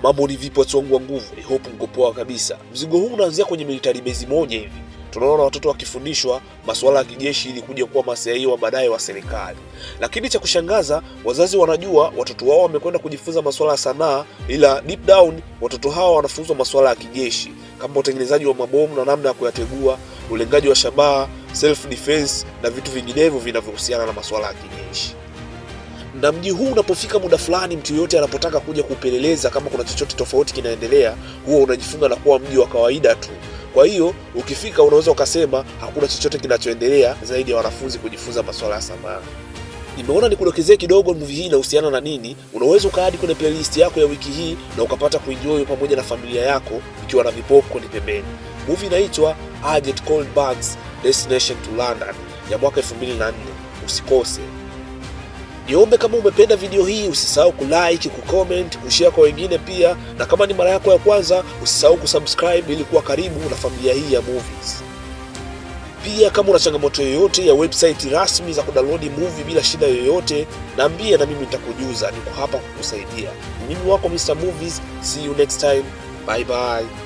Mambo ni vipi watu wangu wa nguvu? I hope mko poa kabisa. Mzigo huu unaanzia kwenye military base moja hivi. Tunaona watoto wakifundishwa masuala ya kijeshi ili kuja kuwa maslahi wa baadaye wa serikali. Lakini cha kushangaza, wazazi wanajua watoto wao wamekwenda kujifunza masuala ya sanaa, ila deep down watoto hawa wanafunzwa masuala ya kijeshi kama utengenezaji wa mabomu na namna ya kuyategua, ulengaji wa shabaha, self defense na vitu vinginevyo vinavyohusiana na masuala ya kijeshi. Na mji huu unapofika muda fulani, mtu yote anapotaka kuja kupeleleza kama kuna chochote tofauti kinaendelea, huwa unajifunga na kuwa mji wa kawaida tu. Kwa hiyo ukifika unaweza ukasema hakuna chochote kinachoendelea zaidi ya wanafunzi kujifunza masuala ya sanaa. Nimeona nikudokezee kidogo movie hii inahusiana na nini. Unaweza ukaadi kwenye playlist yako ya wiki hii na ukapata kuenjoy pamoja na familia yako ikiwa na vipopcorn pembeni. Movie inaitwa Agent Cold Bugs Destination to London ya mwaka 2004. Usikose. Niombe kama umependa video hii usisahau kulike, kucomment, kushare kwa wengine pia, na kama ni mara yako ya kwanza usisahau kusubscribe ili kuwa karibu na familia hii ya movies. Pia kama una changamoto yoyote ya website rasmi za kudownload movie bila shida yoyote, niambie na mimi nitakujuza. Niko hapa kukusaidia. Mimi wako Mr. Movies. See you next time. Bye bye.